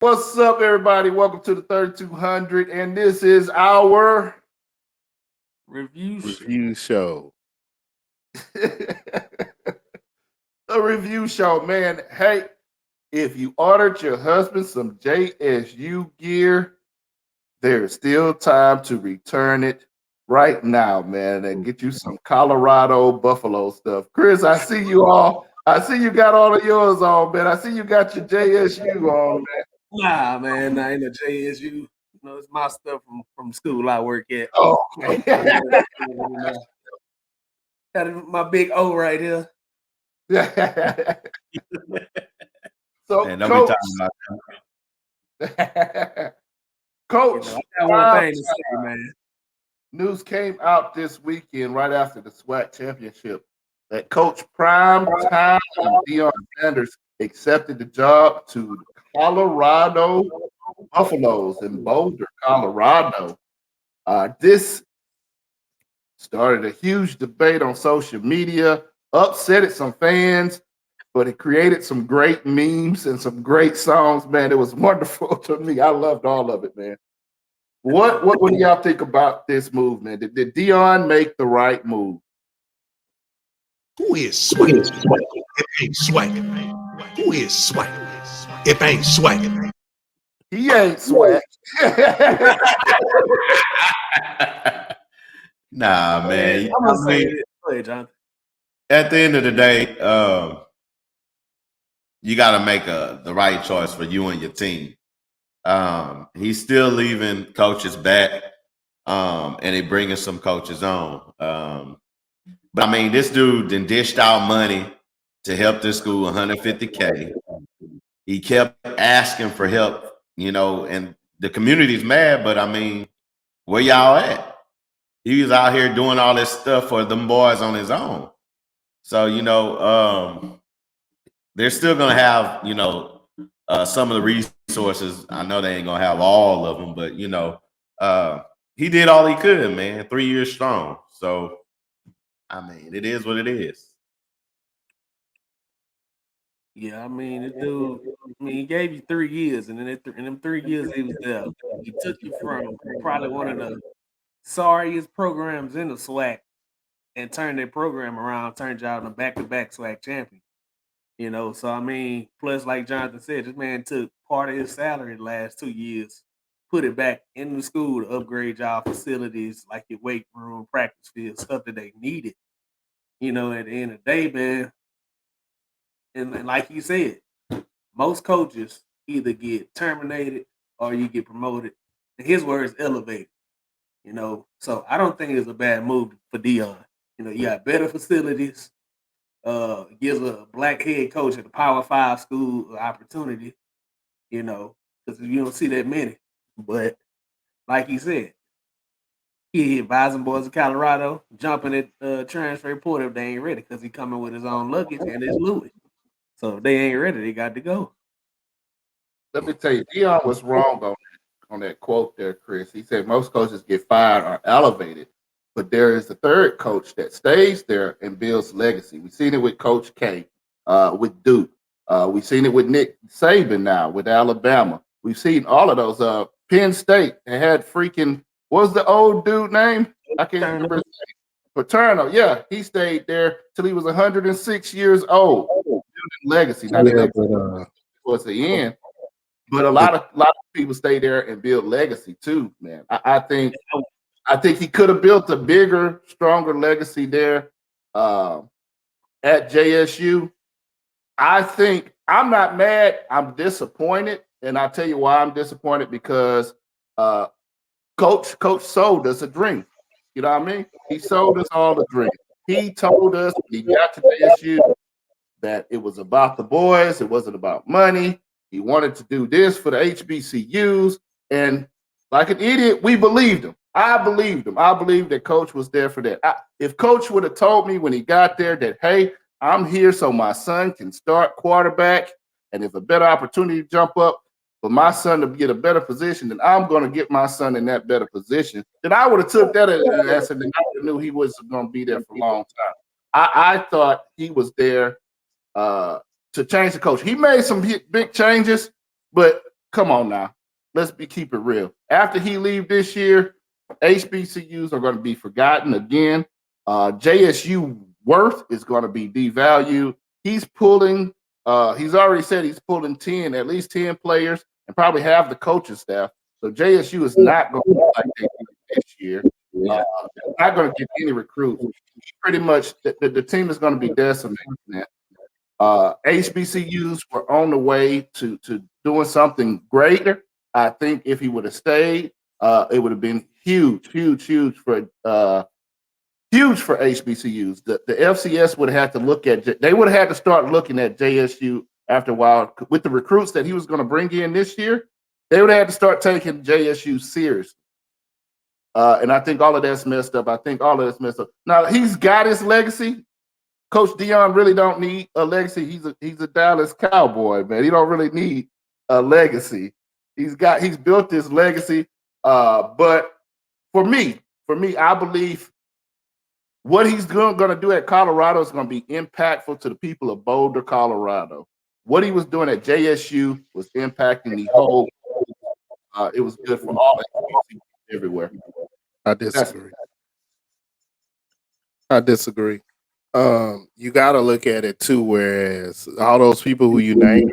What's up, everybody? Welcome to the 3200, and this is our Review show. Review show. a review show, man. Hey, if you ordered your husband some JSU gear, there's still time to return it right now, man, and get you some Colorado Buffalo stuff. Chris, I see you all. I see you got all of yours on, man. I see you got your JSU on, man. Nah, man, I ain't a JSU. It's my stuff from school I work at. Okay. Got my big O right here. So, Man, don't Coach, be talking about Coach, I got one thing to say, man. News came out this weekend right after the SWAC championship that Coach Prime Time Deion Sanders accepted the job to the Colorado Buffaloes in Boulder, Colorado. This started a huge debate on social media, upsetted some fans, but it created some great memes and some great songs, man. It was wonderful to me. I loved all of it, man. What do y'all think about this move, man? Did Deion make the right move? Who is swagging? It ain't swagging, man. Who is swagging? It ain't swagging. He ain't swag. Nah, man. I'm gonna say it. Go ahead, Jonathan. At the end of the day, you got to make the right choice for you and your team. He's still leaving coaches back, and he bringing some coaches on. But I mean, this dude then dished out money to help this school, $150K. He kept asking for help, and the community's mad. But I mean, where y'all at? He was out here doing all this stuff for them boys on his own. So, they're still going to have, some of the resources. I know they ain't going to have all of them, but, he did all he could, man, 3 years strong. So, I mean, it is what it is. Yeah, I mean, this dude. He gave you 3 years, and then in them 3 years he was there. He took you from probably one of the sorriest programs in the SWAC and turned their program around, turned y'all into back-to-back SWAC champion. So I mean, plus like Jonathan said, this man took part of his salary the last 2 years, put it back in the school to upgrade y'all facilities like your weight room, practice field, stuff that they needed. At the end of the day, man, and like he said, most coaches either get terminated or you get promoted. In his words, elevated. So I don't think it's a bad move for Deion. You got better facilities. Gives a black head coach at a Power 5 school an opportunity. Because you don't see that many. But like he said, he advising boys in Colorado jumping at transfer portal if they ain't ready because he coming with his own luggage and it's Louis. So if they ain't ready, they got to go. Let me tell you, Deion was wrong on that quote there, Chris. He said most coaches get fired or elevated, but there is a third coach that stays there and builds legacy. We've seen it with Coach K, with Duke. We've seen it with Nick Saban now with Alabama. We've seen all of those. Penn State, they had freaking, what was the old dude name? I can't remember his name. Paterno. Yeah, he stayed there till he was 106 years old, building legacy. Now, the legacy towards the end. But a lot of people stay there and build legacy too, man. I think he could have built a bigger, stronger legacy there at JSU. I think I'm not mad. I'm disappointed, and I'll tell you why I'm disappointed because Coach sold us a dream. You know what I mean? He sold us all a dream. He told us when he got to JSU that it was about the boys. It wasn't about money. He wanted to do this for the HBCUs. And like an idiot, we believed him. I believed him. I believed that Coach was there for that. If Coach would have told me when he got there that, hey, I'm here so my son can start quarterback, and if a better opportunity to jump up for my son to get a better position, then I'm going to get my son in that better position, then I would have took that as an answer, and I knew he was going to be there for a long time. I thought he was there to change the coach. He made some big changes, but come on now. Let's keep it real. After he leave this year, HBCUs are going to be forgotten again. JSU worth is going to be devalued. He's pulling. He's already said he's pulling at least 10 players, and probably half the coaching staff. So JSU is not going to be like they did this year. Not going to get any recruits. Pretty much, the team is going to be decimated. HBCUs were on the way to doing something greater. I think if he would have stayed, it would have been huge for HBCUs. The FCS would have had to look at. They would have had to start looking at JSU after a while with the recruits that he was going to bring in this year. They would have had to start taking JSU seriously. And I think all of that's messed up. Now he's got his legacy. Coach Deion really don't need a legacy. He's a Dallas Cowboy, man. He don't really need a legacy. He's built this legacy. But for me, I believe what he's going to do at Colorado is going to be impactful to the people of Boulder, Colorado. What he was doing at JSU was impacting the whole. It was good for all everywhere. I disagree. You got to look at it too. Whereas all those people who you named,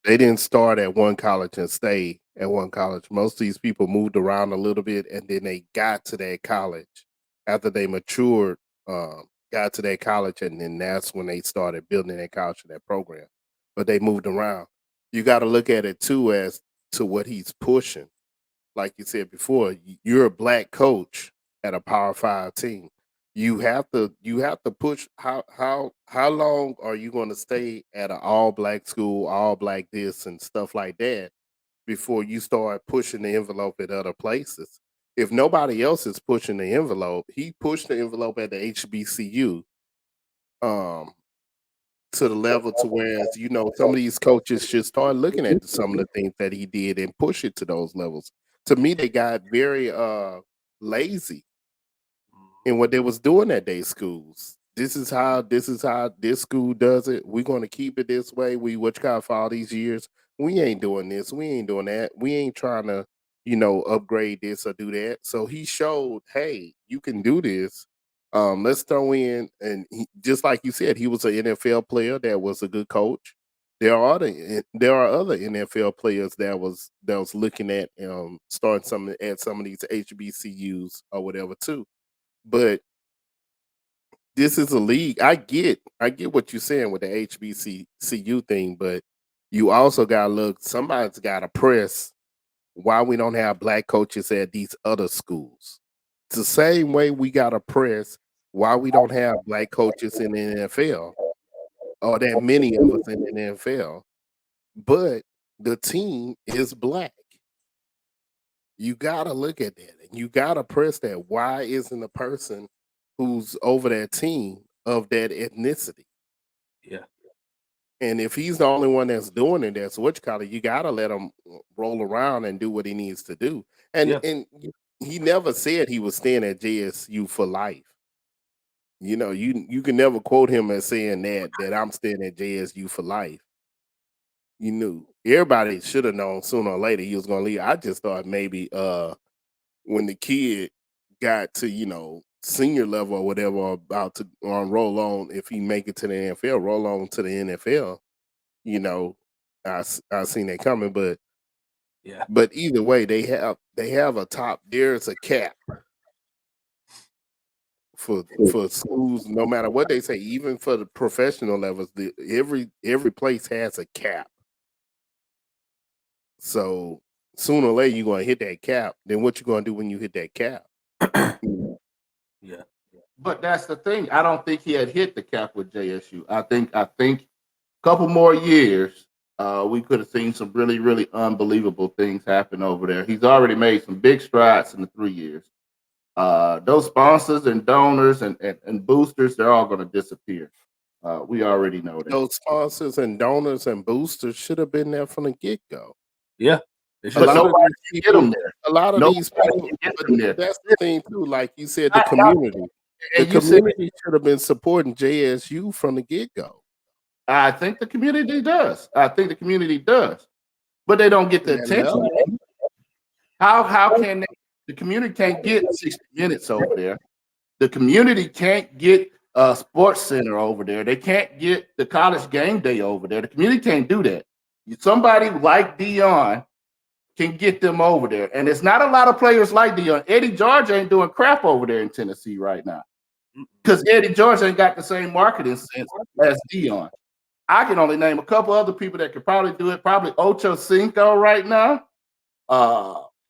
they didn't start at one college and stay at one college. Most of these people moved around a little bit, and then they got to that college after they matured. Got to that college, and then that's when they started building that college and that program. But they moved around. You got to look at it too as to what he's pushing. Like you said before, you're a black coach at a Power 5 team. You have to push. How long are you going to stay at an all black school, all black this and stuff like that before you start pushing the envelope at other places? If nobody else is pushing the envelope, he pushed the envelope at the HBCU to the level to where, some of these coaches should start looking at some of the things that he did and push it to those levels. To me, they got very lazy in what they was doing at their schools. This is how this school does it. We're going to keep it this way. For all these years, we ain't doing this. We ain't doing that. We ain't trying to, upgrade this or do that. So he showed, hey, you can do this. Let's throw in, and just like you said, he was an NFL player that was a good coach. There are other NFL players that was looking at starting some of these HBCUs or whatever too. But this is a league. I get what you're saying with the HBCU thing, but you also got to look. Somebody's got to press why we don't have black coaches at these other schools. It's the same way we got to press why we don't have black coaches in the NFL, or that many of us in the NFL. But the team is black. You got to look at that, and you got to press that. Why isn't the person who's over that team of that ethnicity? Yeah. And if he's the only one that's doing it, that's what you call it. You got to let him roll around and do what he needs to do. And he never said he was staying at JSU for life. You can never quote him as saying that I'm staying at JSU for life. You knew everybody should have known sooner or later he was going to leave. I just thought maybe when the kid got to senior level or whatever, or about to roll on, if he make it to the NFL, roll on to the NFL. I seen that coming, but yeah. But either way, they have a top. There's a cap for schools, no matter what they say, even for the professional levels. Every place has a cap. So sooner or later you're gonna hit that cap. Then what you gonna do when you hit that cap? Yeah. But that's the thing. I don't think he had hit the cap with JSU. I think a couple more years, we could have seen some really, really unbelievable things happen over there. He's already made some big strides in the 3 years. Those sponsors and donors and boosters, they're all going to disappear. We already know that. Those sponsors and donors and boosters should have been there from the get-go. Yeah. A lot of these people, that's the thing too. Like you said, the community. The community should have been supporting JSU from the get-go. I think the community does. but they don't get the That attention. level. How can they, the community can't get 60 minutes over there? The community can't get a sports center over there. They can't get the college game day over there. The community can't do that. Somebody like Deion can get them over there. And it's not a lot of players like Deion. Eddie George ain't doing crap over there in Tennessee right now. Because Eddie George ain't got the same marketing sense as Deion. I can only name a couple other people that could probably do it. Probably Ocho Cinco right now.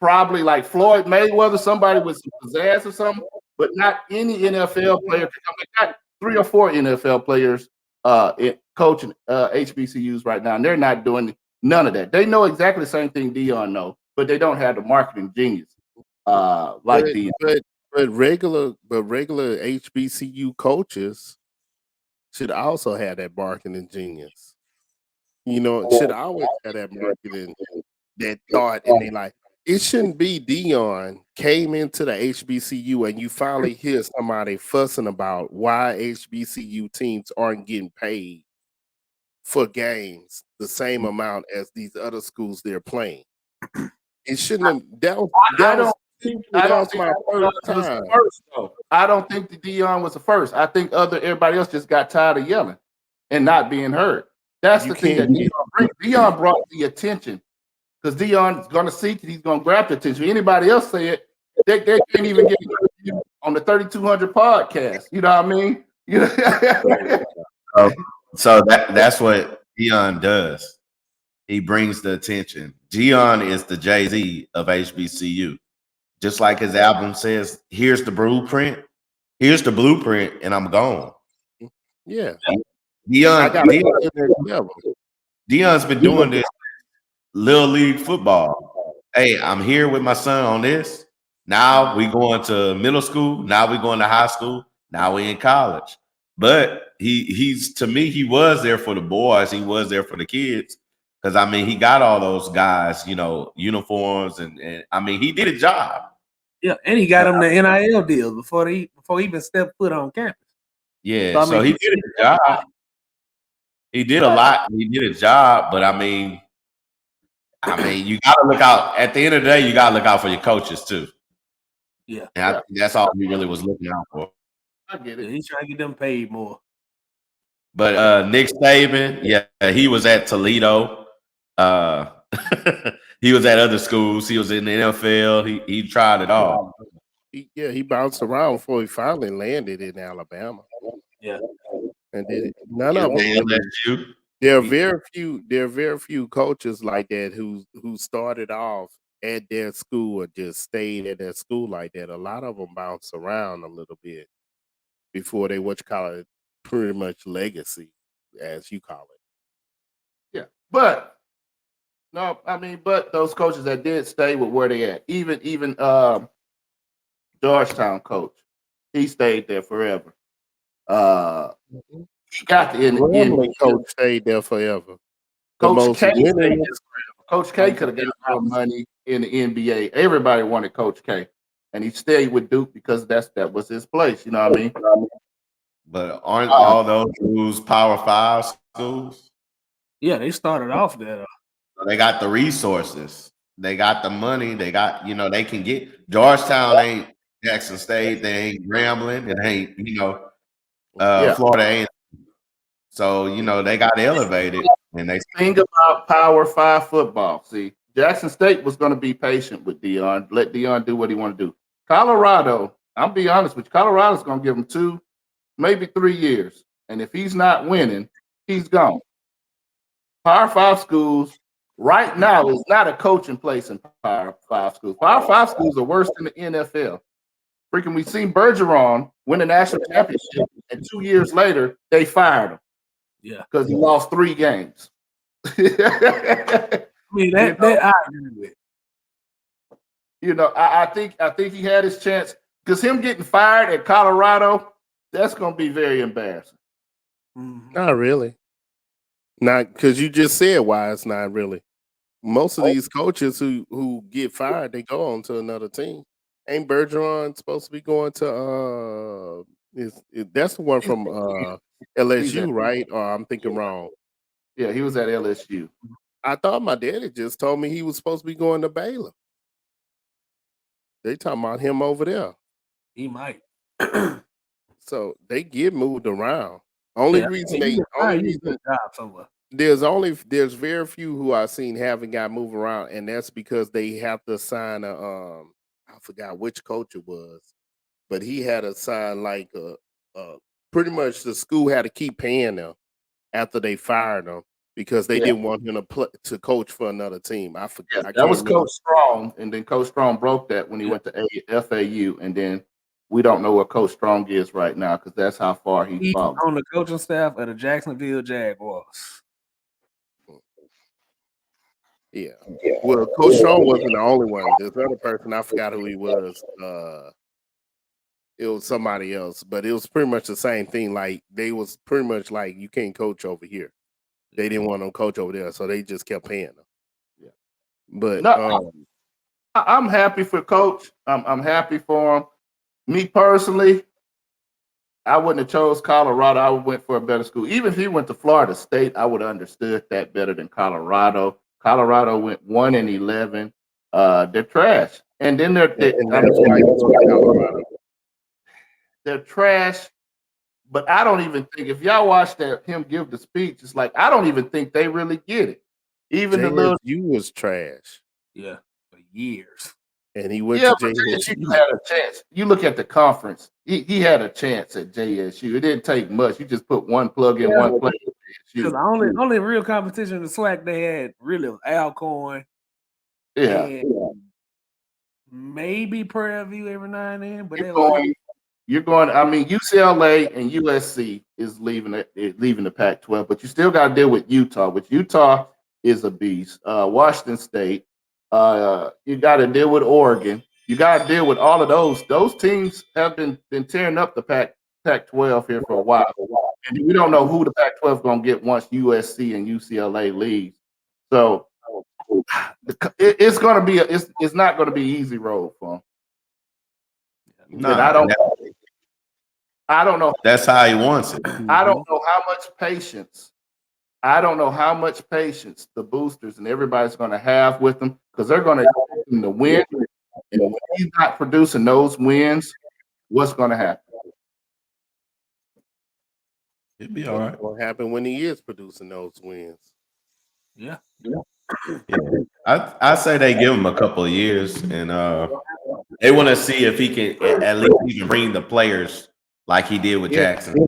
Probably like Floyd Mayweather, somebody with some pizzazz or something, but not any NFL player can come. They got 3 or 4 NFL players coaching HBCUs right now, and they're not doing none of that. They know exactly the same thing Deion know, but they don't have the marketing genius like Deion. But regular HBCU coaches should also have that marketing genius. You know, should always have that marketing, that thought in their life. It shouldn't be Deion came into the HBCU and you finally hear somebody fussing about why HBCU teams aren't getting paid for games the same amount as these other schools they're playing. It shouldn't have. That was my first time. I don't think the Deion was the first. I think everybody else just got tired of yelling and not being heard. That's the thing that Deion brings. Deion brought the attention. Because Deion's going to seek it, he's going to grab the attention. Anybody else say it, they can't even get on the 3200 podcast. You know what I mean? So that's what Deion does. He brings the attention. Deion is the Jay-Z of HBCU. Just like his album says, here's the blueprint. Here's the blueprint, and I'm gone. Yeah. Deion's been doing this Little League football. Hey, I'm here with my son on this. Now we going to middle school. Now we going to high school. Now we in college. But he's to me, he was there for the boys. He was there for the kids. Because I mean, he got all those guys, you know, uniforms, and I mean, he did a job. Yeah, and he got him the NIL deal before he even stepped foot on campus. Yeah, so he did a job. He did a lot. He did a job, but I mean, you got to look out. At the end of the day, you got to look out for your coaches too. Yeah, and I think that's all he really was looking out for. I get it. He's trying to get them paid more. But Nick Saban, yeah, he was at Toledo. He was at other schools. He was in the NFL. He tried it all. He bounced around before he finally landed in Alabama. Yeah, and none of them. There are very few coaches like that who started off at their school or just stayed at their school like that. A lot of them bounce around a little bit before they pretty much legacy, as you call it. Yeah, but no, I mean, but those coaches that did stay with where they at, even Georgetown coach, he stayed there forever. He got the NBA coach stayed there forever. Coach K could have got more money in the NBA. Everybody wanted Coach K, and he stayed with Duke because that was his place. You know what I mean? But aren't all those schools Power 5 schools? Yeah, they started off there. They got the resources. They got the money. They got, they can get. Georgetown ain't Jackson State. They ain't Grambling. It ain't, Florida ain't. So, they got elevated. And they think about Power 5 football. See, Jackson State was going to be patient with Deion, let Deion do what he want to do. Colorado, I'll be honest with you, Colorado's going to give him 2, maybe 3 years. And if he's not winning, he's gone. Power 5 schools right now is not a coaching place in Power 5 schools. Power 5 schools are worse than the NFL. Freaking, we seen Bergeron win the national championship, and 2 years later, they fired him. Yeah, because he lost 3 games. I mean, that I agree with. I think he had his chance because him getting fired at Colorado, that's going to be very embarrassing. Not really. Not because you just said why it's not really. Most of these coaches who get fired, they go on to another team. Ain't Bergeron supposed to be going to that's the one from LSU, right? Or I'm thinking wrong. Yeah, he was at LSU. I thought my daddy just told me he was supposed to be going to Baylor. They talking about him over there. He might. So they get moved around. Only reason good job somewhere. there's very few who I've seen haven't got moved around, and that's because they have to sign a I forgot which coach it was, but he had to sign like a pretty much the school had to keep paying them after they fired him because they didn't want him to coach for another team. I forgot. Yeah, that was Coach Strong, and then Coach Strong broke that when he went to FAU, and then we don't know what Coach Strong is right now because that's how far he's fallen. on the coaching staff of the Jacksonville Jaguars. Yeah. Well, Coach Strong wasn't the only one. There's another person, I forgot who he was. It was somebody else, but it was pretty much the same thing. Like they was pretty much like you can't coach over here. They didn't want them to coach over there, so they just kept paying them. Yeah. But I'm happy for Coach. I'm happy for him. Me personally, I wouldn't have chose Colorado. I went for a better school. Even if he went to Florida State, I would have understood that better than Colorado. Colorado went 1-11. They're trash, and then they're trash. But I don't even think if y'all watch him give the speech, it's like I don't even think they really get it. Even JSU the little was trash. Yeah, for years. And he went to JSU. JSU had a chance. You look at the conference. He had a chance at JSU. It didn't take much. You just put one plug in, one play. Because the only real competition in the SWAC they had really was Alcorn. Yeah. And maybe Prairie View every now and then, but you're going. I mean, UCLA and USC is leaving the Pac-12, but you still got to deal with Utah. Which Utah is a beast. Washington State. You got to deal with Oregon. You got to deal with all of those. Those teams have been tearing up the Pac-12 here for a while, and we don't know who the Pac-12 is going to get once USC and UCLA leave. So it's going to be it's not going to be easy road for them. No, I don't know. That's how he wants it. I don't know how much patience. I don't know how much patience the boosters and everybody's going to have with them because they're going to expect him to win. And when he's not producing those wins, what's going to happen? It'd be all right. What happened when he is producing those wins? Yeah. I say they give him a couple of years, and they want to see if he can at least even bring the players like he did with Jackson.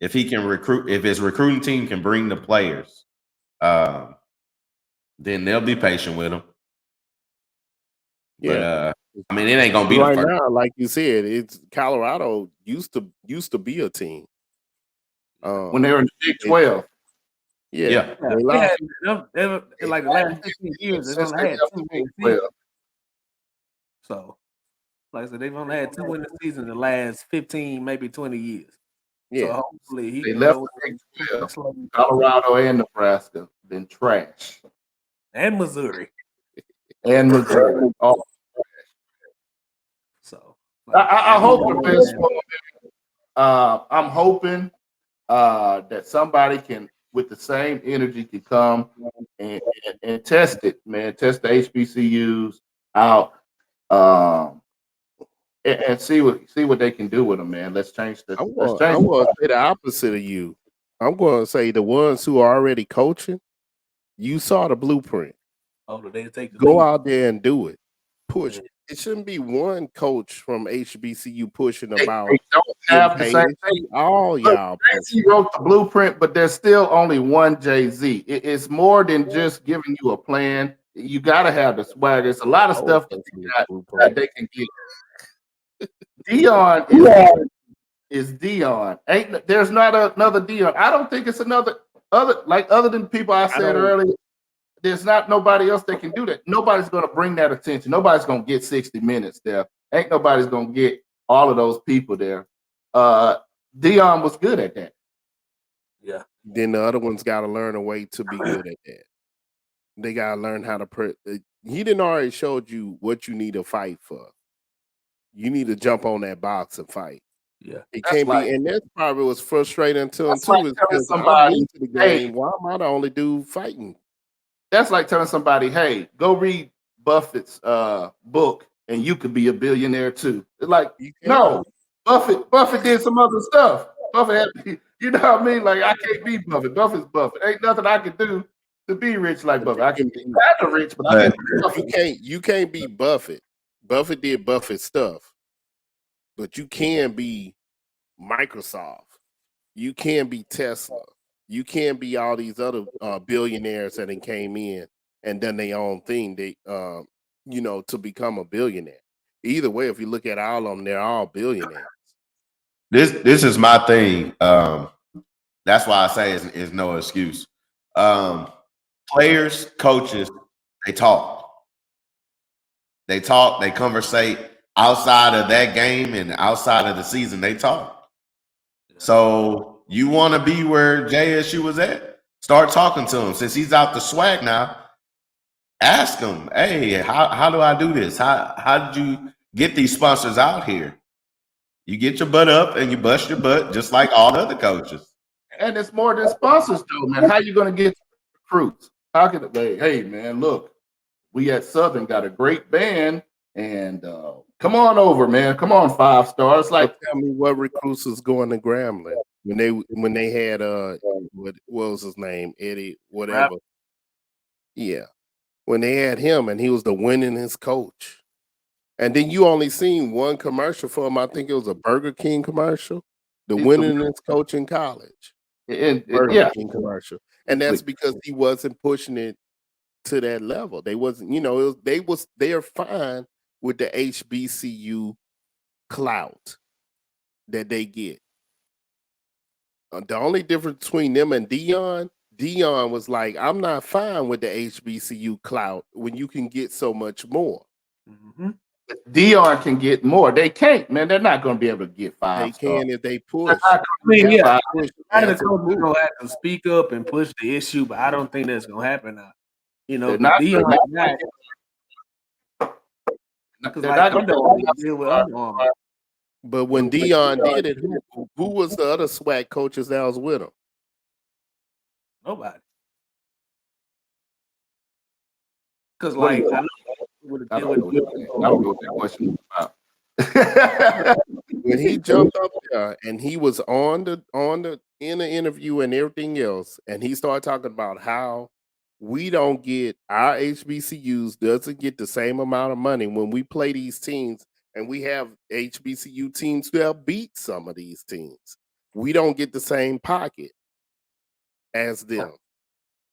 If he can recruit, if his recruiting team can bring the players, then they'll be patient with him. Yeah, but, I mean, it ain't gonna be right the first. now. Like you said, it's Colorado used to be a team when they were in the Big 12. Yeah. They lost. Like the last 15 years, they've only had 2 winning seasons. So, like I said, they've only had 2 winning seasons in the last 15, maybe 20 years. Yeah. So hopefully they left the Big 12. Colorado and Nebraska been trash. And Missouri. All so I hope the best for him. I'm hoping that somebody can, with the same energy, can come and test it, man. Test the HBCUs out, and see what they can do with them, man. Let's change the. I'm going to say the opposite of you. I'm going to say the ones who are already coaching. You saw the blueprint. Oh, they take go out there and do it. Push. Yeah. It shouldn't be one coach from HBCU pushing about. They don't have the same thing. All y'all. Jay-Z wrote the blueprint, but there's still only one Jay-Z. It's more than just giving you a plan. You got to have the swagger. It's a lot of stuff that they can get. Deion is Deion. There's not another Deion. I don't think it's other than people I said earlier. There's not nobody else that can do that. Nobody's going to bring that attention. Nobody's going to get 60 minutes there. Ain't nobody's going to get all of those people there. Deion was good at that. Yeah. Then the other ones got to learn a way to be good at that. They got to learn how to he didn't already showed you what you need to fight for. You need to jump on that box and fight. Yeah. It can't be, and that's probably was frustrating to him too. Is somebody into the game. Why am I the only dude fighting? That's like telling somebody, "Hey, go read Buffett's book, and you could be a billionaire too." It's like, no, Buffett did some other stuff. Buffett had, you know what I mean? Like, I can't be Buffett. Buffett's Buffett. Ain't nothing I can do to be rich like Buffett. I can be kind of rich, but I can't be Buffett. You can't be Buffett. Buffett did Buffett stuff, but you can be Microsoft. You can be Tesla. You can be all these other billionaires that then came in and done their own thing. They, to become a billionaire. Either way, if you look at all of them, they're all billionaires. This is my thing. That's why I say it's no excuse. Players, coaches, they talk. They conversate outside of that game and outside of the season. They talk. So you want to be where JSU was at? Start talking to him. Since he's out the swag now, ask him, hey, how do I do this? How did you get these sponsors out here? You get your butt up and you bust your butt just like all the other coaches. And it's more than sponsors, though, man. How you going to get recruits? How can it be? Hey, man, look, we at Southern got a great band, and come on over, man. Come on, 5 stars. Like, tell me what recruits was going to Grambling when they had what was his name, Eddie, whatever. Yeah, when they had him and he was the winningest coach. And then you only seen one commercial for him. I think it was a Burger King commercial. The winningest coach in college. Burger King commercial. And that's because he wasn't pushing it to that level. They wasn't, they are fine with the HBCU clout that they get. The only difference between them and Deion was like, I'm not fine with the HBCU clout when you can get so much more. Mm-hmm. Deion can get more. They can't, man. They're not going to be able to get 5 They stars. can if they push. I mean, yeah, the coach will have to speak up and push the issue, but I don't think that's going to happen now. Deion, because like Under Armour deal with Under Armour. But when Deion did it, who was the other SWAC coaches that was with him? Nobody. Because like I don't know what that question was about. When he jumped up there and he was in the interview and everything else, and he started talking about how we don't get our HBCUs doesn't get the same amount of money when we play these teams, and we have HBCU teams who have beat some of these teams. We don't get the same pocket as them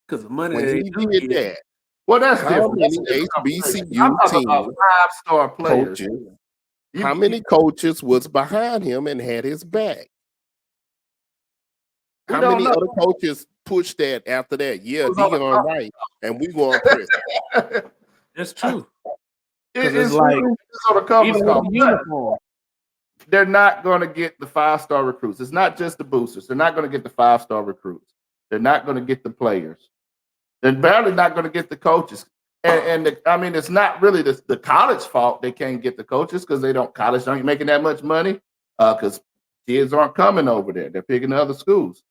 because the money when he did that. Well, that's how different. many HBCU teams, 5-star players? Coaches, how many coaches was behind him and had his back? How many other coaches pushed that after that? Yeah, Deion right, and we going press. That's true. It's like uniform. They're not going to get the 5-star recruits. It's not just the boosters. They're not going to get the 5-star recruits. They're not going to get the players. They're barely not going to get the coaches. It's not really the college fault they can't get the coaches because college aren't making that much money because kids aren't coming over there. They're picking other schools.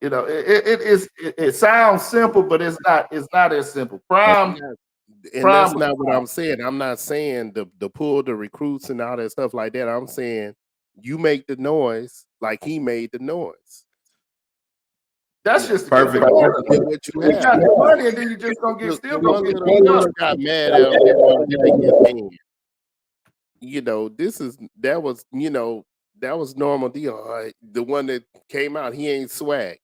It sounds simple, but it's not as simple. That's not what I'm saying. I'm not saying the pull the recruits and all that stuff like that. I'm saying you make the noise like he made the noise. That's just perfect. What you have. Got the money, and then you just gonna get still gonna get got mad at him. That was normal deal. The one that came out, he ain't swag.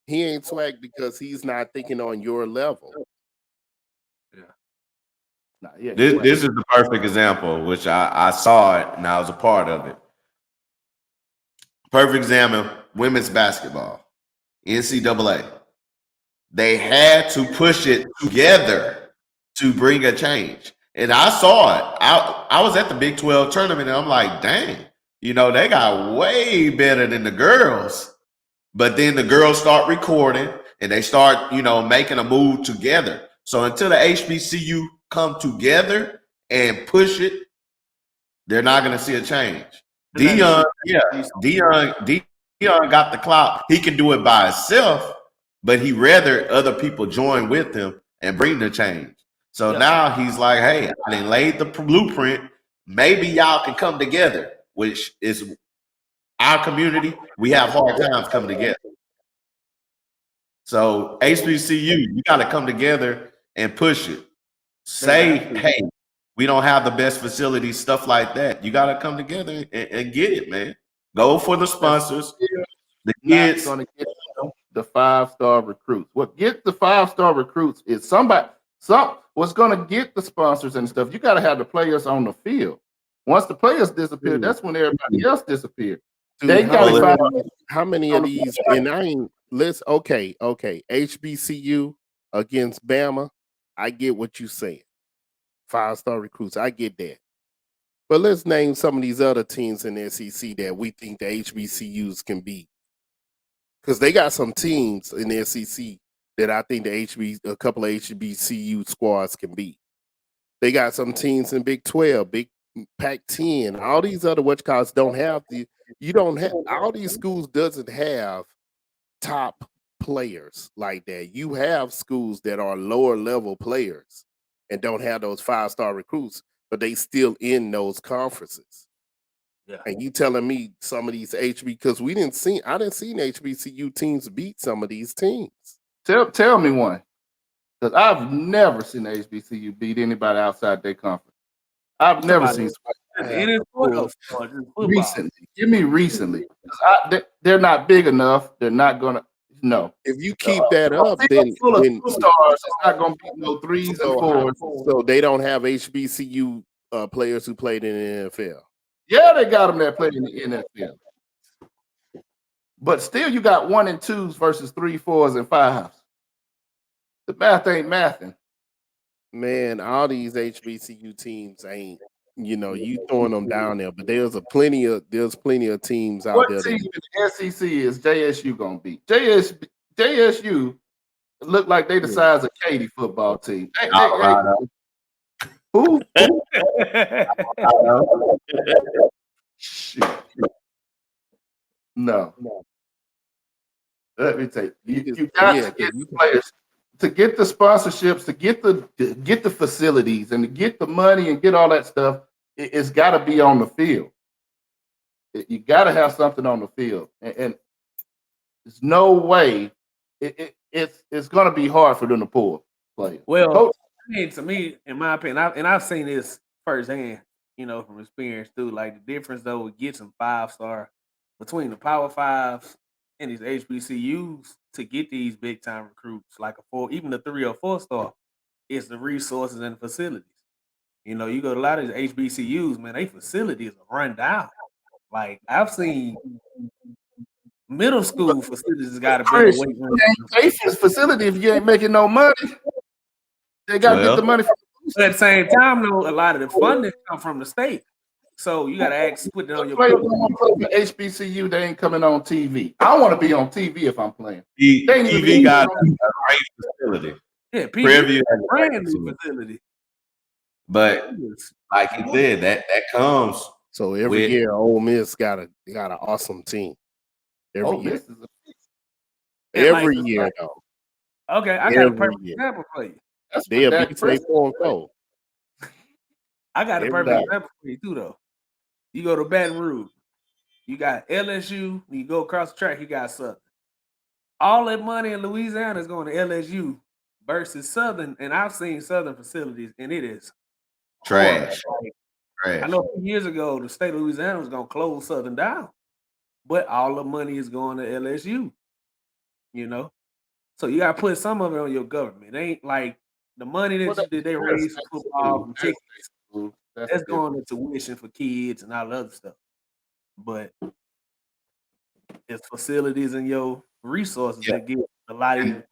He ain't swag because he's not thinking on your level. This is the perfect example, which I saw it and I was a part of it. Perfect example: women's basketball. NCAA, they had to push it together to bring a change. And I saw it. I was at the Big 12 tournament and I'm like, dang, they got way better than the girls. But then the girls start recording and they start, making a move together. So until the HBCU come together and push it, they're not going to see a change. Deion got the clout. He can do it by himself, but he rather other people join with him and bring the change. So now he's like, hey, I done laid the blueprint. Maybe y'all can come together, which is our community. We have hard times coming together. So HBCU, you got to come together and push it. Say, hey, we don't have the best facilities, stuff like that. You got to come together and get it, man. Go for the sponsors. The kids going to get the 5-star recruits. What gets the 5-star recruits is what's going to get the sponsors and stuff. You got to have the players on the field. Once the players disappear, that's when everybody else disappears. They got to find how many of these. And I ain't. Okay. HBCU against Bama. I get what you saying. 5-star recruits. I get that. But let's name some of these other teams in the SEC that we think the HBCUs can beat. Because they got some teams in the SEC that I think a couple of HBCU squads can beat. They got some teams in Big 12, Big Pac-10, all these other whatchalls don't have all these schools doesn't have top players like that. You have schools that are lower level players and don't have those 5-star recruits, but they still in those conferences. Yeah. And you telling me some of these because I didn't see HBCU teams beat some of these teams. Tell me one. Because I've never seen the HBCU beat anybody outside their conference. I've never seen recently. Give me recently. They're not big enough. They're not gonna. No. If you keep that up, then full of stars, it's not gonna be no 3s and 4s. So they don't have HBCU players who played in the NFL. Yeah, they got them that played in the NFL. But still, you got 1 and 2s versus 3, 4s, and 5s. The math ain't mathing. Man, all these HBCU teams ain't. You throwing them down there, but there's plenty of teams out there. What team in the SEC is JSU gonna beat? JSU look like they the size of Katy football team. Who? Shit. No. Let me tell you. You got to get the players, to get the sponsorships, to get the facilities, and to get the money and get all that stuff. It's got to be on the field. You got to have something on the field, and there's no way it's going to be hard for them to pull players. Well, to me, in my opinion, I've seen this firsthand, from experience too. Like the difference though with get some 5-star between the Power 5s and these HBCUs to get these big time recruits, like even the 3 or 4-star, is the resources and the facilities. You go to a lot of these HBCUs, man, they facilities are run down. Like I've seen middle school facilities got a better weight room. Facility if you ain't making no money. They got to get the money from. But at the same time, though, a lot of the funding come from the state. So you got to put it on your HBCU, they ain't coming on TV. I want to be on TV if I'm playing. TV got a great facility. Yeah, Preview has a brand new facility. But like he said, that comes. So every year, Ole Miss got an awesome team. Every year. Every year, though. Okay, I got a perfect example for you. They'll be 4-4. I got a perfect example for you too, though. You go to Baton Rouge, you got LSU. You go across the track, you got Southern. All that money in Louisiana is going to LSU versus Southern, and I've seen Southern facilities, and it is trash. I know a few years ago the state of Louisiana was going to close Southern down, but all the money is going to LSU. So you got to put some of it on your government. It ain't like the money that they raise for football and tickets. That's going to tuition for kids and all the other stuff. But it's facilities and your resources that get a lot of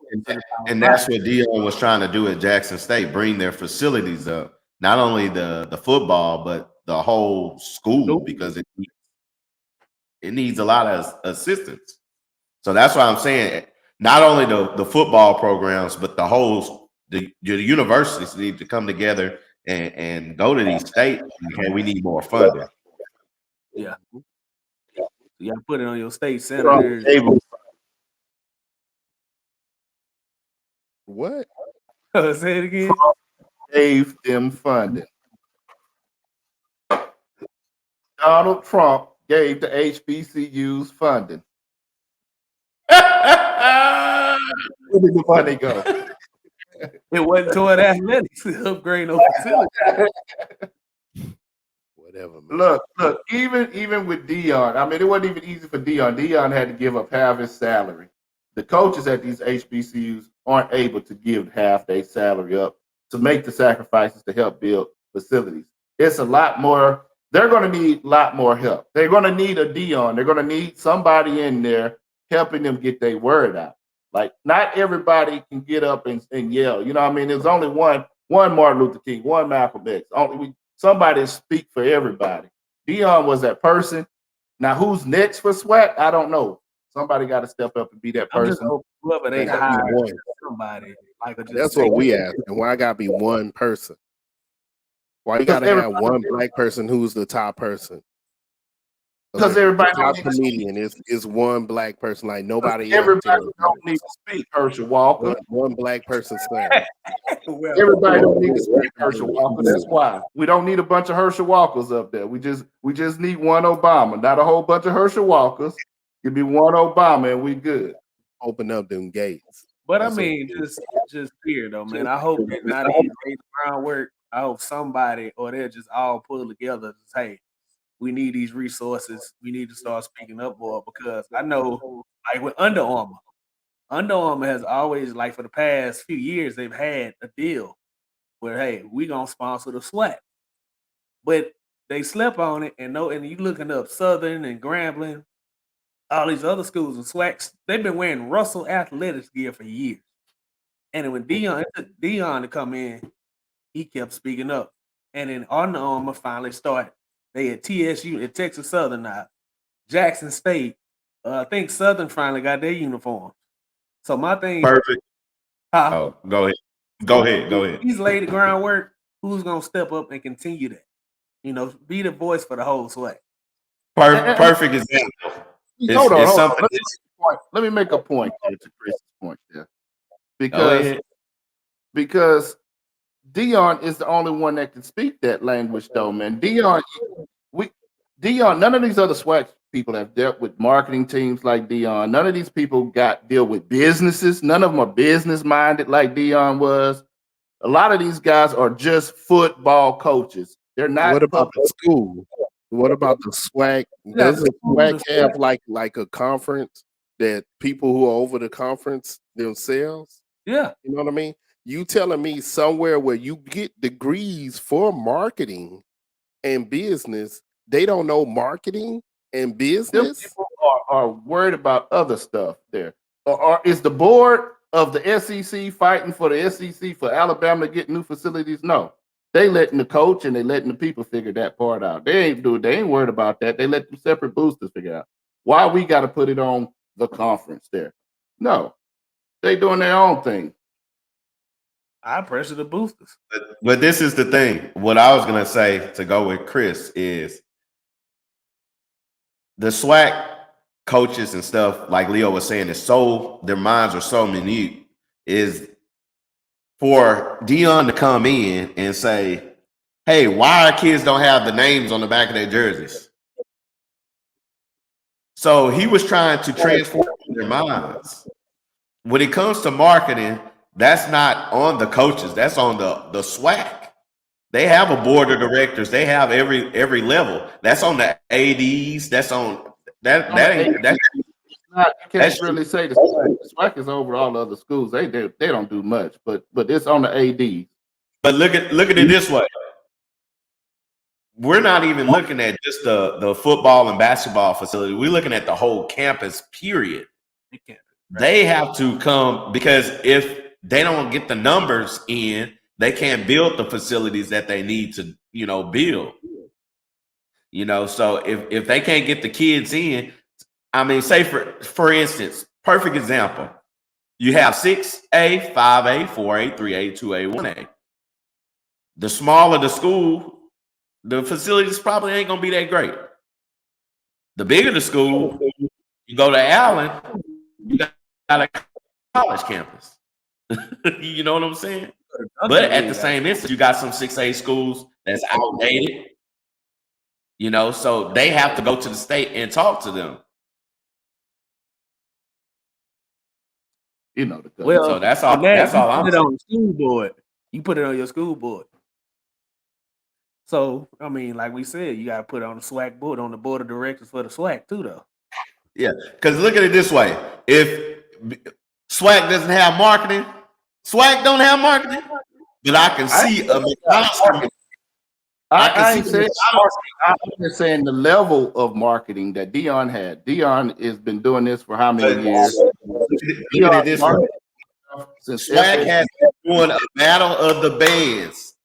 and that's what Deion was trying to do at Jackson State, bring their facilities up. Not only the football, but the whole school, because it needs a lot of assistance. So that's why I'm saying not only the football programs, but the universities need to come together and go to these states. And we need more funding. Yeah. You got to put it on your state senators. What? Say it again. Gave them funding. Donald Trump gave the HBCUs funding. Where did the money go? It wasn't toward athletics to upgrade no facility. Whatever, man. Look. Even with Deion, I mean, it wasn't even easy for Deion. Deion had to give up half his salary. The coaches at these HBCUs aren't able to give half their salary up to make the sacrifices to help build facilities. It's a lot more. They're going to need a lot more help. They're going to need a Deion. They're going to need somebody in there helping them get their word out. Like, not everybody can get up and yell. You know what I mean? There's only one Martin Luther King, one Malcolm X. Somebody speak for everybody. Deion was that person. Now, who's next for SWAC? I don't know. Somebody got to step up and be that I'm just person. hoping whoever they Gotta be hire one. somebody. Like, That's what we ask. And why gotta be one person? Why you gotta have one black person who's the top person? Because Like, everybody the top don't need to speak. comedian is one black person. Like nobody else. Everybody don't need to speak, Herschel Walker. One black person saying. Everybody don't need to speak, Herschel Walker. That's why we don't need a bunch of Herschel Walkers up there. We just need one Obama, not a whole bunch of Herschel Walkers. Give me one Obama and we good. Open up them gates. But I mean, just fear though, man. I hope that now that he's laid the groundwork, I hope somebody or they'll just all pull together and say, hey, we need these resources. We need to start speaking up more because I know, like with Under Armour has always, like for the past few years, they've had a deal where, hey, we're gonna sponsor the SWAC. But they slept on it, and you looking up Southern and Grambling, all these other schools and SWACs, they've been wearing Russell Athletics gear for years. And then when it took Deion to come in, he kept speaking up. And then Under Armour finally started. They had TSU at Texas Southern now, Jackson State. I think Southern finally got their uniform. So my thing, perfect. Oh, go ahead. He's laid the groundwork. Who's gonna step up and continue that? You know, be the voice for the whole SWAC. Perfect example. Hold on. Let me make a point here to Chris's point there. Because Deion is the only one that can speak that language, though, man. Deion, none of these other SWAC people have dealt with marketing teams like Deion. None of these people deal with businesses. None of them are business minded like Deion was. A lot of these guys are just football coaches. They're not. What about the school? What about the SWAC? Does the SWAC have like a conference that people who are over the conference themselves? Yeah. You know what I mean? You telling me somewhere where you get degrees for marketing and business, they don't know marketing and business? Them people are worried about other stuff there. Or is the board of the SEC fighting for the SEC for Alabama to get new facilities? No. They letting the coach and they letting the people figure that part out. They ain't worried about that. They let the separate boosters figure out. Why we got to put it on the conference there? No. They doing their own thing. I pressure the boosters. But this is the thing. What I was gonna say to go with Chris is the SWAC coaches and stuff, like Leo was saying, their minds are so minute, is for Deion to come in and say, hey, why our kids don't have the names on the back of their jerseys? So he was trying to transform their minds. When it comes to marketing, that's not on the coaches. That's on the SWAC. They have a board of directors. They have every level. That's on the ADs. That's on that. You can't really say the SWAC is over all the other schools. They don't do much, but it's on the ADs. But look at it this way. We're not even looking at just the football and basketball facility. We're looking at the whole campus, period. They have to come, because if they don't get the numbers in, they can't build the facilities that they need to, build. So if they can't get the kids in, I mean, say for instance, perfect example, you have 6A, 5A, 4A, 3A, 2A, 1A. The smaller the school, the facilities probably ain't gonna be that great. The bigger the school, you go to Allen, you got a college campus. You know what I'm saying? But at the same instance, you got some 6A schools that's outdated. You know, so they have to go to the state and talk to them. You know, Well, so that's all. That's all I'm put it saying. on the school board. You put it on your school board. So I mean, like we said, you got to put it on the SWAC board, on the board of directors for the SWAC too, though. Yeah, because look at it this way: if SWAC doesn't have marketing, SWAC don't have marketing, but I can see a McDonald's. I'm just saying the level of marketing that Deion had. Deion has been doing this for how many years? Look at it this way. SWAC has been doing a battle of the bands.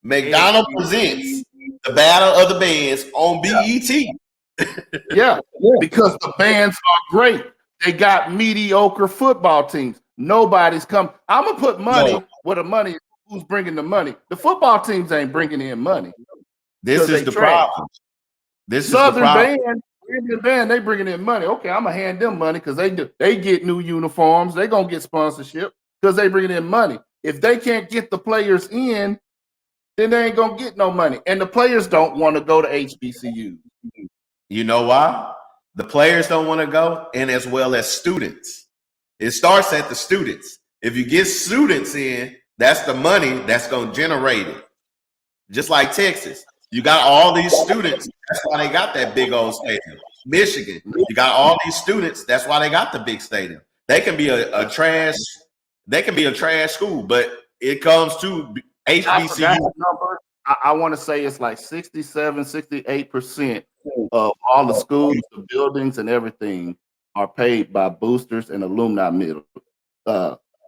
McDonald's presents the battle of the bands on BET. Yeah, because the bands are great. They got mediocre football teams. Nobody's come. I'm gonna put money where the money. Who's bringing the money? The football teams ain't bringing in money. This is the problem. This is the problem. Band, they bringing in money. Okay, I'm gonna hand them money because they get new uniforms. They gonna get sponsorship because they bringing in money. If they can't get the players in, then they ain't gonna get no money. And the players don't want to go to HBCU. You know why? The players don't want to go, and as well as students. It starts at the students. If you get students in, that's the money that's going to generate it. Just like Texas. You got all these students. That's why they got that big old stadium. Michigan, you got all these students. That's why they got the big stadium. They can be a trash school, but it comes to HBCU. I want to say it's like 67, 68% of all the schools, the buildings, and everything are paid by boosters and alumni middle.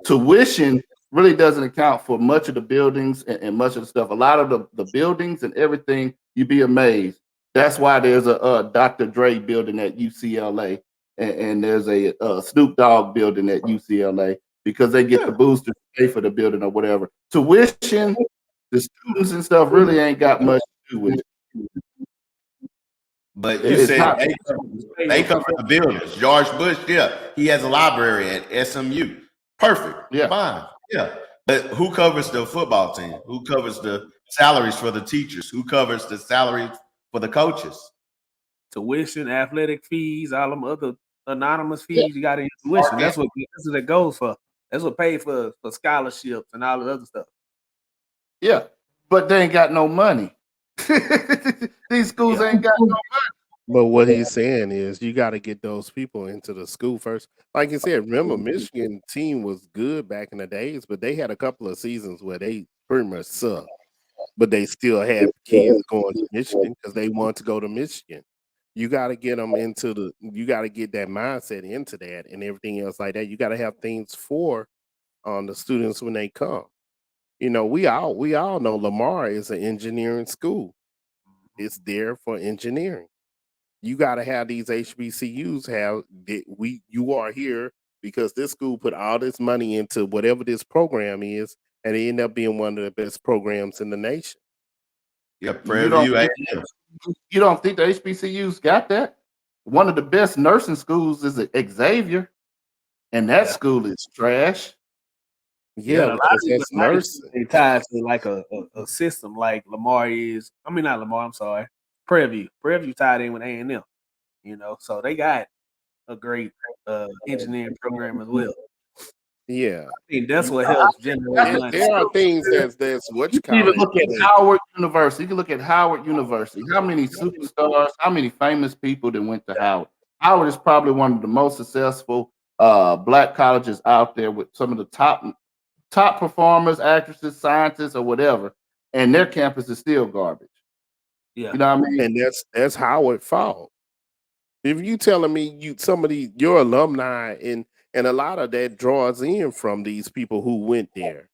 Tuition really doesn't account for much of the buildings and much of the stuff. A lot of the buildings and everything, you'd be amazed. That's why there's a Dr. Dre building at UCLA and there's a Snoop Dogg building at UCLA because they get the boosters to pay for the building or whatever. Tuition, the students and stuff really ain't got much to do with it. But you said they come from the buildings. George Bush, he has a library at SMU. Perfect. Fine. Yeah. But who covers the football team? Who covers the salaries for the teachers? Who covers the salaries for the coaches? Tuition, athletic fees, all them other anonymous fees you got in your tuition. That's what it goes for. That's what paid for scholarships and all the other stuff. Yeah, but they ain't got no money. These schools ain't got no money. But what he's saying is you got to get those people into the school first. Like you said, remember Michigan team was good back in the days, but they had a couple of seasons where they pretty much sucked. But they still had kids going to Michigan because they want to go to Michigan. You got to get them you got to get that mindset into that and everything else like that. You got to have things for the students when they come. You know, we all know Lamar is an engineering school. It's there for engineering. You got to have these HBCUs you are here because this school put all this money into whatever this program is, and it ended up being one of the best programs in the nation. Yeah, you don't think the HBCUs got that? One of the best nursing schools is Xavier, and that school is trash. Yeah, because that's nursing. They tied to like a system like Lamar is. I mean, not Lamar. I'm sorry. Prairie View tied in with A&M. You know, so they got a great engineering program as well. Yeah, I think that's what helps generate money. There are things that's what you can even look at Howard University. You can look at Howard University. How many superstars, how many famous people that went to Howard? Howard is probably one of the most successful black colleges out there with some of the top performers, actresses, scientists, or whatever, and their campus is still garbage. Yeah, you know what I mean. And that's Howard fault. If you telling me your alumni and a lot of that draws in from these people who went there,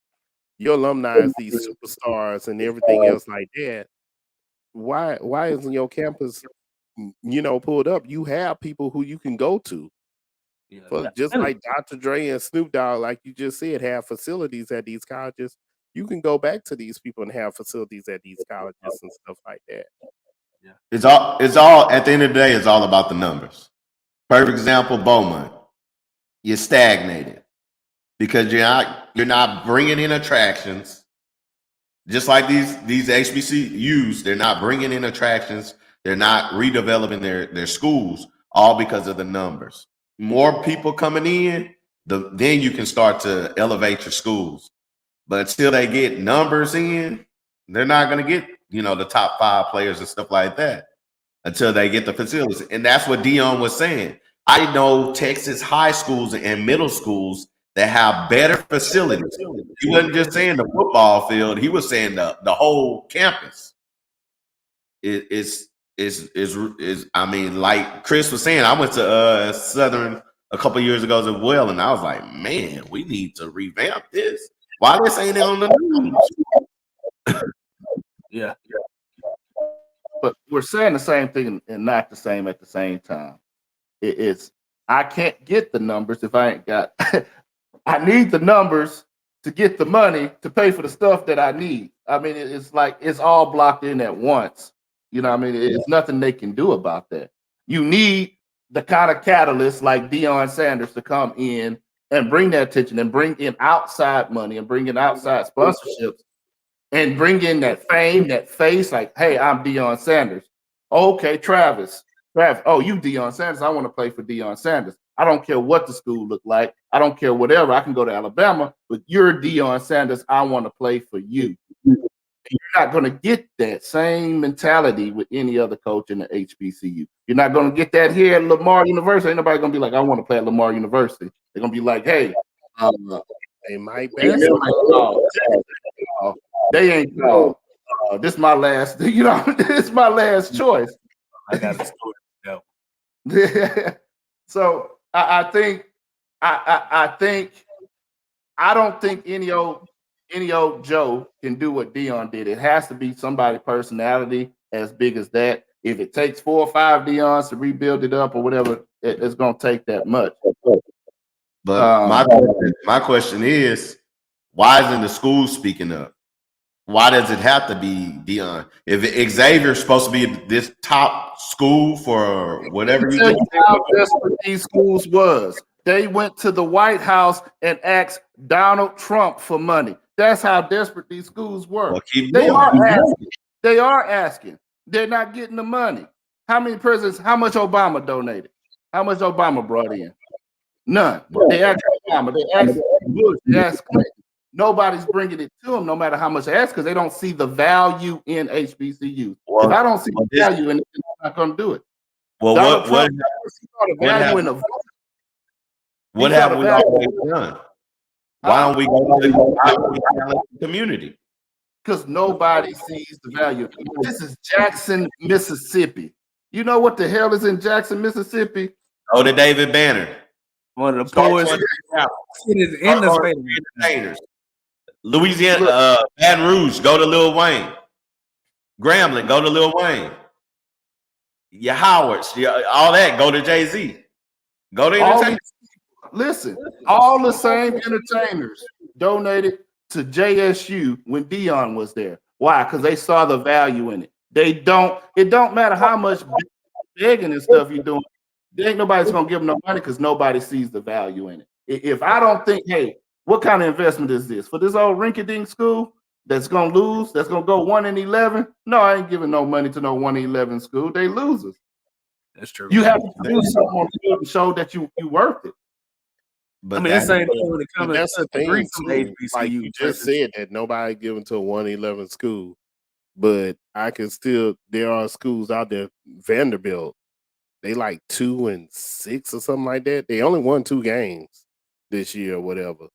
your alumni is these superstars and everything else like that. Why isn't your campus, pulled up? You have people who you can go to. Just like Dr. Dre and Snoop Dogg, like you just said, have facilities at these colleges. You can go back to these people and have facilities at these colleges and stuff like that. Yeah. It's all at the end of the day, it's all about the numbers. Perfect example, Beaumont. You're stagnated because you're bringing in attractions. Just like these HBCUs, they're not bringing in attractions. They're not redeveloping their schools, all because of the numbers. More people coming in, then you can start to elevate your schools. But until they get numbers in, they're not going to get, the top 5 players and stuff like that until they get the facilities. And that's what Deion was saying. I know Texas high schools and middle schools that have better facilities. He wasn't just saying the football field. He was saying the whole campus. Is I mean, like Chris was saying, I went to Southern a couple years ago as well, and I was like, man, we need to revamp this. Why this ain't on the news? Yeah. But we're saying the same thing and not the same at the same time. It's I can't get the numbers if I ain't got. I need the numbers to get the money to pay for the stuff that I need. I mean, it's like it's all blocked in at once. You know what I mean? It's nothing they can do about that. You need the kind of catalyst like Deion Sanders to come in and bring that attention and bring in outside money and bring in outside sponsorships and bring in that fame, that face, like, hey, I'm Deion Sanders. Okay, Travis, oh, you Deion Sanders. I want to play for Deion Sanders. I don't care what the school look like. I don't care whatever. I can go to Alabama, but you're Deion Sanders. I want to play for you. You're not going to get that same mentality with any other coach in the HBCU. You're not going to get that here at Lamar University. Ain't nobody going to be like, I want to play at Lamar University. They're going to be like, hey, they might they ain't called. This is my last, this is my last choice. I got a story to go. So I think I don't think any old Joe can do what Deion did. It has to be somebody personality as big as that. If it takes 4 or 5 Deons to rebuild it up or whatever, it's going to take that much. But my question is, why isn't the school speaking up? Why does it have to be Deion? If Xavier's supposed to be this top school for whatever you do, how desperate these schools was. They went to the White House and asked Donald Trump for money. That's how desperate these schools were. Well, They are asking. They're not getting the money. How many presidents? How much Obama donated? How much Obama brought in? None. They asked Obama. They asked Bush. They asked Clinton. Nobody's bringing it to them, no matter how much they ask, because they don't see the value in HBCUs. If I don't see the value in it, I'm not going to do it. Well, what have we always done? Why don't we go to the community? Because nobody sees the value. This is Jackson, Mississippi. You know what the hell is in Jackson, Mississippi? Oh, the David Banner. One of the poorest cities in the state. Entertainers. Louisiana, Baton Rouge, go to Lil Wayne. Grambling, go to Lil Wayne. Your Howards, all that, go to Jay-Z. Go to entertainers. Listen, all the same entertainers donated to JSU when Deion was there. Why? Because they saw the value in it. It don't matter how much begging and stuff you're doing. There ain't nobody's gonna give them no money because nobody sees the value in it. If I don't think, hey, what kind of investment is this for this old rinky-dink school that's gonna lose, that's gonna go 1-11? No, I ain't giving no money to no 1-11 school. They losers. That's true. You have to do something on the field to show that you worth it. But I mean, this ain't when it comes that's the thing. HBCU. Like you just said that nobody giving to a 1-11 school, but I can still. There are schools out there. Vanderbilt, they like 2-6 or something like that. They only won 2 games this year or whatever,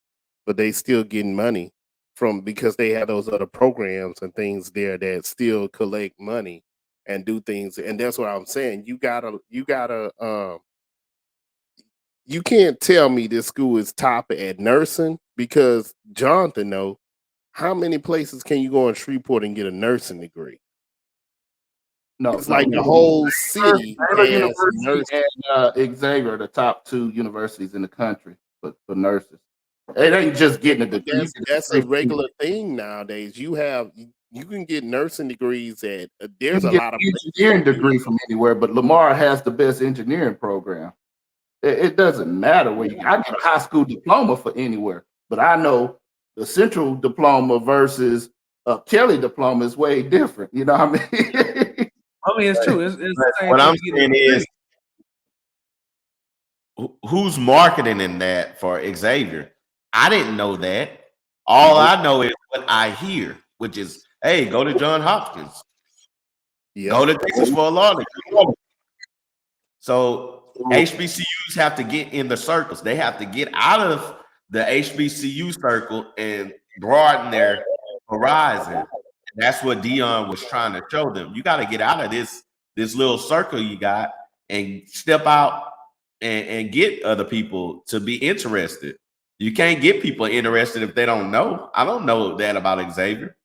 but they still getting money from because they have those other programs and things there that still collect money and do things. And that's what I'm saying. You gotta. You can't tell me this school is top at nursing because Jonathan know how many places can you go in Shreveport and get a nursing degree? No, it's like the whole city has University and Xavier, the top 2 universities in the country for nurses. It ain't just getting a degree. That's a regular thing nowadays. You can get nursing degrees at there's a lot of engineering degree from anywhere, but Lamar has the best engineering program. It doesn't matter where I get a high school diploma for anywhere, but I know the Central diploma versus a Kelly diploma is way different. You know what I mean? I mean, it's true. It's the same What thing I'm to get saying a is, degree. who's marketing in that for Xavier? I didn't know that. All I know is what I hear, which is, hey, go to Johns Hopkins. Go to Texas for a law degree. So HBCUs have to get in the circles. They have to get out of the HBCU circle and broaden their horizon. And that's what Deion was trying to show them. You got to get out of this little circle you got and step out and get other people to be interested. You can't get people interested if they don't know. I don't know that about Xavier.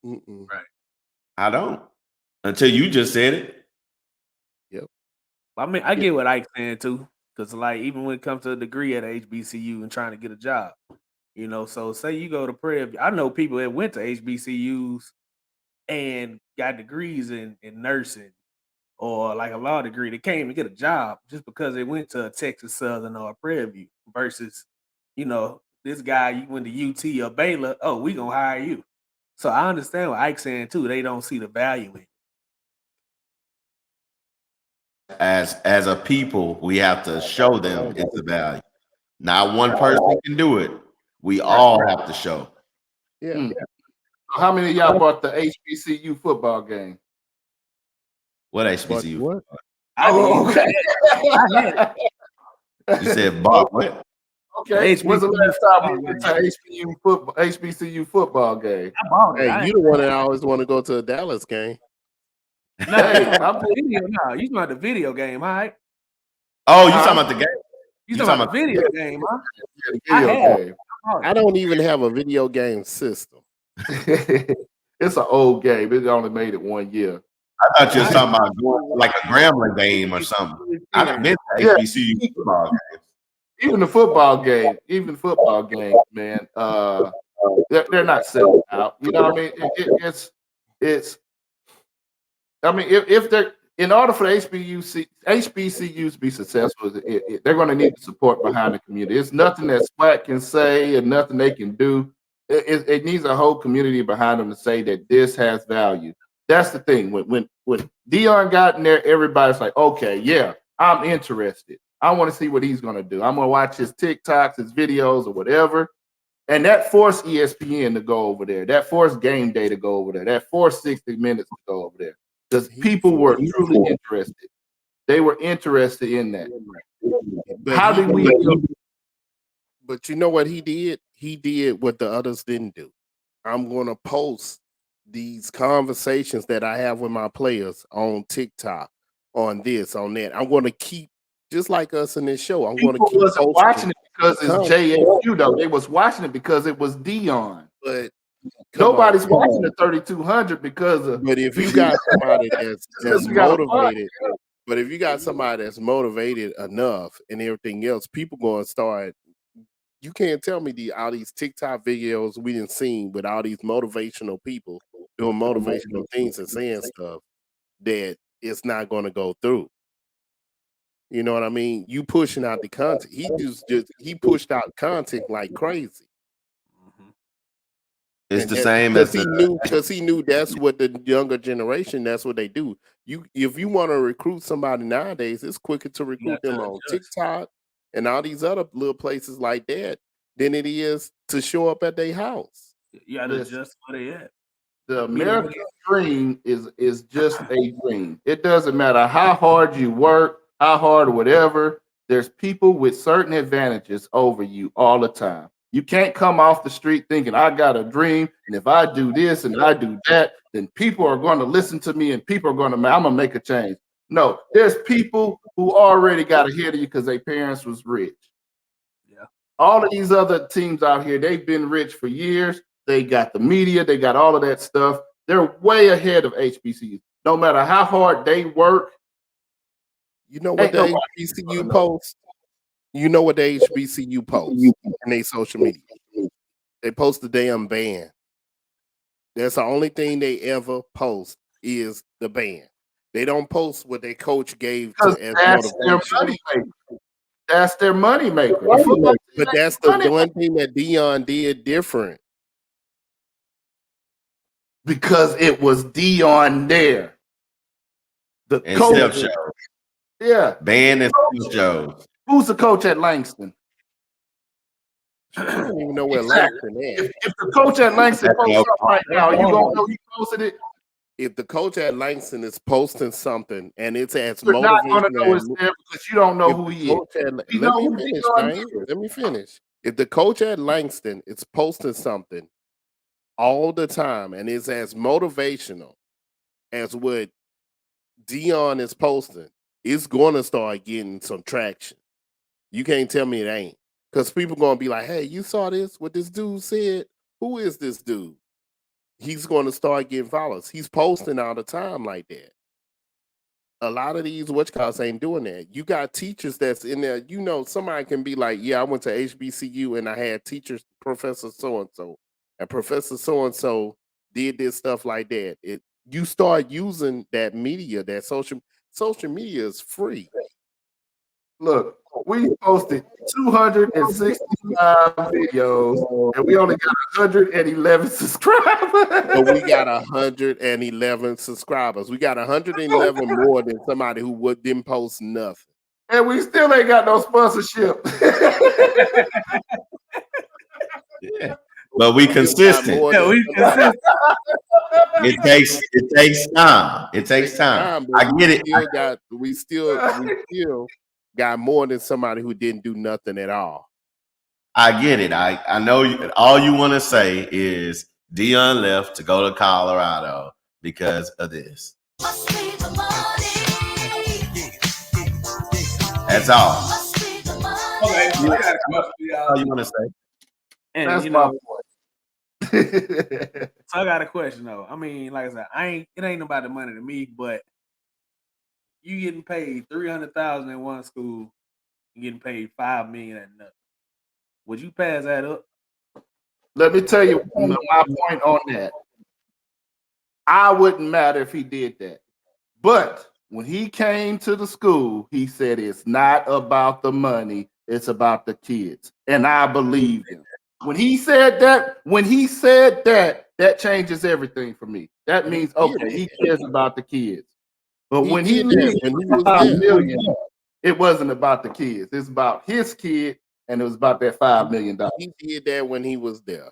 Right. I don't. Until you just said it. Yep. I mean, I get what Ike's saying too, because like even when it comes to a degree at HBCU and trying to get a job, you know. So say you go to Prairie View. I know people that went to HBCUs and got degrees in nursing or like a law degree. They can't even get a job just because they went to a Texas Southern or a Prairie View versus, you know, this guy you went to UT or Baylor. Oh, we gonna hire you. So I understand what Ike's saying too. They don't see the value in it. As a people, we have to show them it's a value. Not one person can do it. We all have to show. Yeah. How many of y'all bought the HBCU football game? What HBCU? What? Oh, okay. You said bought what? Okay. When's the last time we went to HBCU football game? I bought it. Hey, you the one that always want to go to a Dallas game. No, I'm video. No, you talking about the video game, all right? Oh, you talking about the game? You talking about the video game, huh? Video game. I don't even have a video game system. It's an old game. It only made it 1 year. I thought you were talking about going like a Grambling game or something. I've been to HBCU football games. Even the football game, man. They're not selling out. You know what I mean? It's. I mean, if they're in order for the HBCUs to be successful, they're going to need the support behind the community. It's nothing that SWAC can say and nothing they can do. It needs a whole community behind them to say that this has value. That's the thing. When Deion got in there, everybody's like, okay, yeah, I'm interested. I want to see what he's going to do. I'm going to watch his TikToks, his videos, or whatever. And that forced ESPN to go over there. That forced Game Day to go over there. That forced 60 Minutes to go over there. Because people were truly interested. They were interested in that. But you know what he did? He did what the others didn't do. I'm going to post these conversations that I have with my players on TikTok, on this, on that. I'm going to keep, just like us in this show, I'm going to keep wasn't watching it because it's JSU, though. They was watching it because it was Deion. But nobody's watching the 3,200 because of. But if you got somebody that's motivated, but if you got somebody that's motivated enough and everything else, people going to start. You can't tell me all these TikTok videos we didn't see with all these motivational people doing motivational things and saying stuff that it's not going to go through. You know what I mean? You pushing out the content. He pushed out content like crazy. It's the same as because he knew that's what the younger generation, that's what they do. If you want to recruit somebody nowadays, it's quicker to recruit them on TikTok and all these other little places like that than it is to show up at their house. You got to adjust where they at. The American dream is just a dream. It doesn't matter how hard you work, how hard or whatever. There's people with certain advantages over you all the time. You can't come off the street thinking I got a dream, and if I do this and I do that, then people are going to listen to me and people are I'm going to make a change. No, there's people who already got ahead of you because their parents was rich. Yeah. All of these other teams out here, they've been rich for years. They got the media, they got all of that stuff. They're way ahead of HBCUs. No matter how hard they work. You know what the HBCU post? You know what the HBCU post in their social media? They post the damn band. That's the only thing they ever post is the band. They don't post what their coach gave to as motivation. That's their money maker. The football But that's the one thing that Deion did different. Because it was Deion there. The And coach, step shows. yeah. Band and step shows. Who's the coach at Langston? I don't even know where Exactly. Langston is. If the coach at Langston posts something right now, you gonna know he posted it. If the coach at Langston is posting something and it's as You're not gonna motivational, know it's there because you don't know who he is. You let know me who finish, Deion man. is. Let me finish. If the coach at Langston is posting something all the time and it's as motivational as what Deion is posting, it's going to start getting some traction. You can't tell me it ain't. Because people going to be like, hey, you saw this? What this dude said? Who is this dude? He's going to start getting followers. He's posting all the time like that. A lot of these witchcocks ain't doing that. You got teachers that's in there. You know, somebody can be like, yeah, I went to HBCU and I had teachers, Professor so-and-so. And Professor so-and-so did this stuff like that. You start using that media, that social media is free. Look, we posted 265 videos and we only got 111 subscribers. But we got 111 subscribers. We got 111 more than somebody who didn't post nothing. And we still ain't got no sponsorship. Yeah. But we consistent. Yeah, we consistent. It takes time. It takes time. I get it. We still got more than somebody who didn't do nothing at all. I get it. I know all you want to say is Deion left to go to Colorado because of this. That's all. Okay, All you want to say. and That's you my know, point. so I got a question though. I mean, like I said, it ain't about the money to me, but you getting paid $300,000 in one school, you getting paid $5 million at another. Would you pass that up? Let me tell you my point on that. I wouldn't matter if he did that. But when he came to the school, he said it's not about the money, it's about the kids. And I believe him. When he said that, that changes everything for me. That means, okay, he cares about the kids. But when he was $5 million, it wasn't about the kids. It's about his kid, and it was about that $5 million. He did that when he was there.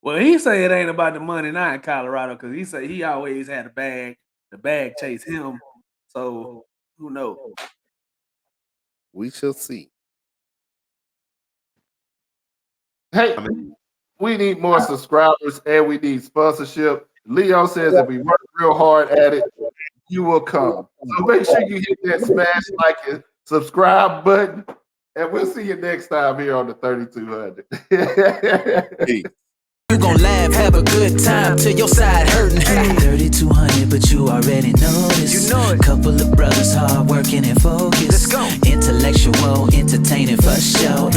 Well, he say it ain't about the money now in Colorado because he say he always had a bag. The bag chased him. So who knows? We shall see. Hey, we need more subscribers and we need sponsorship. Leo says if we work real hard at it, you will come. So make sure you hit that smash like and subscribe button. And we'll see you next time here on the 3200. Peace. You gon' laugh, have a good time till your side hurting. 3200, but you already know this. You know it. Couple of brothers hard working and focused. Let's go. Intellectual, entertaining for sure.